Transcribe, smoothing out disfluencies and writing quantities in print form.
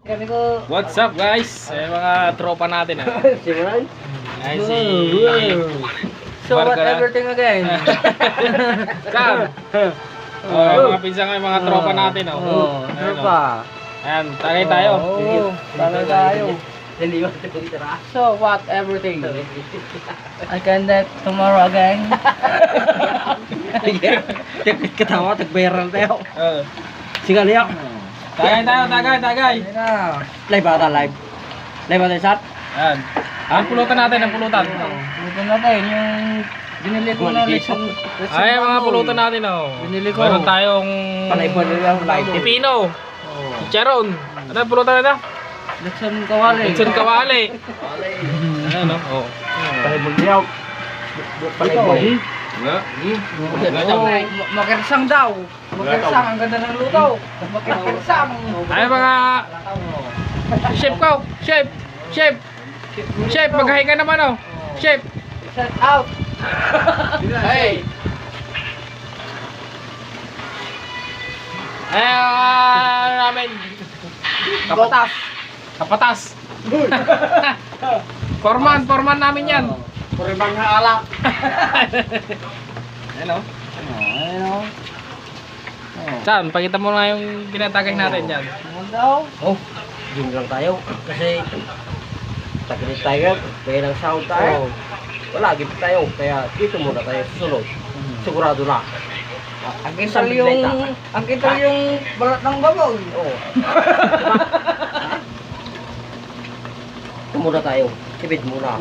What's up guys? Mga tropa natin Si Ryan? Ay si So what Barkara. everything again? Sam! Mga pinsan ngayon, mga tropa natin Oh, Ayan, tropa. Ayan, tagay tayo. Tagay tayo. So what everything? I can that tomorrow again. Ketawa tagberal tayo. Sige liyak. Tagay tayo, tagay. Live ba ta live? Live ba tayo sat? Ayan. Ang pulutan natin, ang pulutan. Pulutan natin yung binili ko na lesson. Ay, mga pulutan natin Binili ko. Meron tayong Paliban nila live. pipino, charon. Ano yung pulutan nito? Lesson kawali. Lechon kawali. Ayan Palibol niyaw. Palibol. Makirsang daw. Makirsang, ang ganda ng luto. Makirsang. Ay, mga chef ko, chef, maghahay ka naman chef. Set out. Hey. Namin. Kapatas. Forman namin yan. Kuribang alak. Ano? Saan? Pakita mo nga yung tinatagay natin dyan. Daw. Oh, dun lang tayo. Kasi tagilit tayo. Kaya ng sound tayo. Wala, gip tayo. Kaya dito muna tayo susunod. Sigurado na. Ang kintal yung balat ng babaw. Oo. Ito muna tayo. Tibid muna.